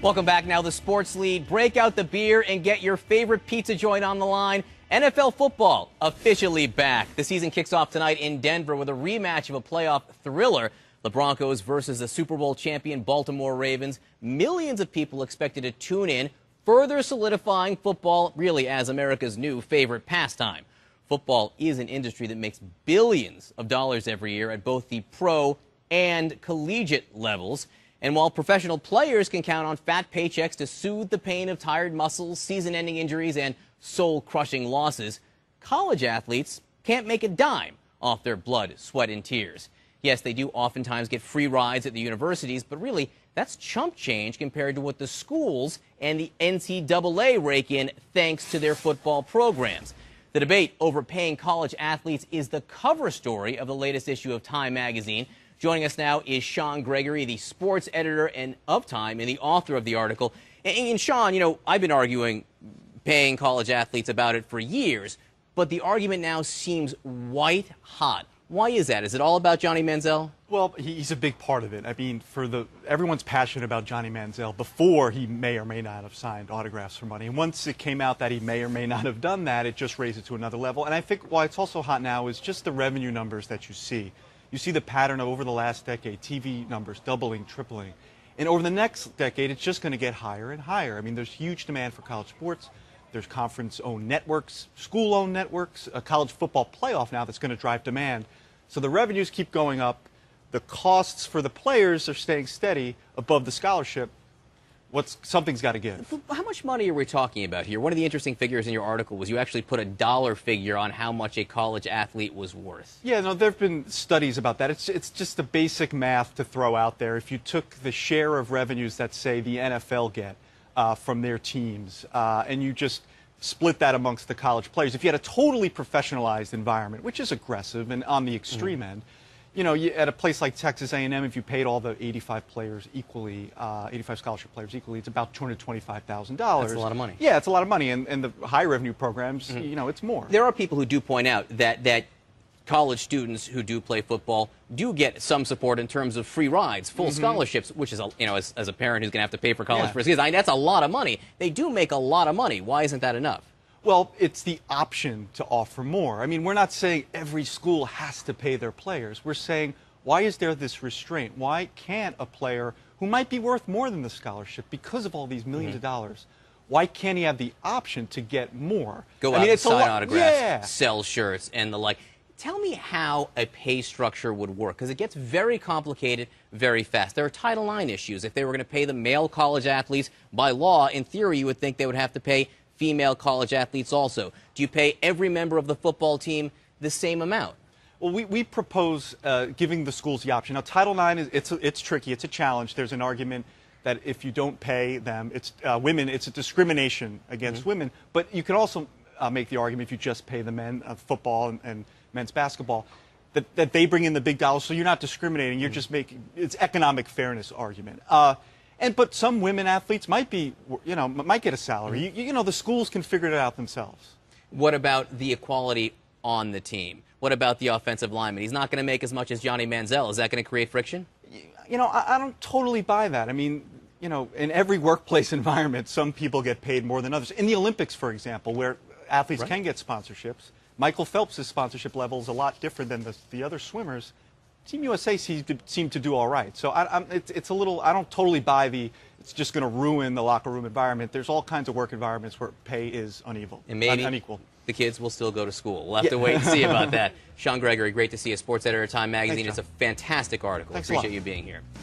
Welcome back. Now the sports lead. Break out the beer and get your favorite pizza joint on the line. NFL football officially back. The season kicks off tonight in Denver with a rematch of a playoff thriller. The Broncos versus the Super Bowl champion Baltimore Ravens. Millions of people expected to tune in, further solidifying football really as America's new favorite pastime. Football is an industry that makes billions of dollars every year at both the pro and collegiate levels. And while professional players can count on fat paychecks to soothe the pain of tired muscles, season-ending injuries, and soul-crushing losses, college athletes can't make a dime off their blood, sweat, and tears. Yes, they do oftentimes get free rides at the universities, but really, that's chump change compared to what the schools and the NCAA rake in thanks to their football programs. The debate over paying college athletes is the cover story of the latest issue of Time magazine. Joining us now is Sean Gregory, the sports editor of Time and the author of the article. And Sean, you know, I've been arguing paying college athletes about it for years, but the argument now seems white hot. Why is that? Is it all about Johnny Manziel? Well, he's a big part of it. I mean, everyone's passionate about Johnny Manziel before he may or may not have signed autographs for money. And once it came out that he may or may not have done that, it just raised it to another level. And I think why it's also hot now is just the revenue numbers that you see. You see the pattern of over the last decade, TV numbers doubling, tripling. And over the next decade, it's just going to get higher and higher. I mean, there's huge demand for college sports. There's conference-owned networks, school-owned networks, a college football playoff now that's going to drive demand. So the revenues keep going up. The costs for the players are staying steady above the scholarship. Something's got to give. How much money are we talking about here? One of the interesting figures in your article was you actually put a dollar figure on how much a college athlete was worth. Yeah, no, there have been studies about that. It's just the basic math to throw out there. If you took the share of revenues that, say, the NFL get from their teams, and you just split that amongst the college players, if you had a totally professionalized environment, which is aggressive and on the extreme end, you know, at a place like Texas A&M, if you paid all the 85 players equally, 85 scholarship players equally, it's about $225,000. That's a lot of money. Yeah, it's a lot of money. And the high revenue programs, you know, it's more. There are people who do point out that college students who do play football do get some support in terms of free rides, full scholarships, which is, you know, as a parent who's going to have to pay for college for his kids, that's a lot of money. They do make a lot of money. Why isn't that enough? Well, it's the option to offer more. I mean, we're not saying every school has to pay their players. We're saying, why is there this restraint? Why can't a player who might be worth more than the scholarship because of all these millions of dollars, why can't he have the option to get more? Go out and sign autographs, sell shirts, and the like. Tell me how a pay structure would work, because it gets very complicated very fast. There are Title IX issues. If they were going to pay the male college athletes by law, in theory, you would think they would have to pay female college athletes also. Do you pay every member of the football team the same amount? Well, we propose giving the schools the option. Now, Title IX, it's tricky. It's a challenge. There's an argument that if you don't pay them, it's women, it's a discrimination against women. But you can also make the argument if you just pay the men of football and men's basketball, that they bring in the big dollars, so you're not discriminating. You're just making it's economic fairness argument. But some women athletes might be, you know, might get a salary. You know, the schools can figure it out themselves. What about the equality on the team? What about the offensive lineman? He's not going to make as much as Johnny Manziel. Is that going to create friction? You know, I don't totally buy that. I mean, you know, in every workplace environment, some people get paid more than others. In the Olympics, for example, where athletes can get sponsorships, Michael Phelps' sponsorship level is a lot different than the other swimmers. Team USA seemed to do all right. So it's a little, I don't totally buy it's just going to ruin the locker room environment. There's all kinds of work environments where pay is unequal. And maybe unequal. The kids will still go to school. We'll have to wait and see about that. Sean Gregory, great to see you. Sports editor of Time magazine. It's a fantastic article. Thanks Appreciate you being here.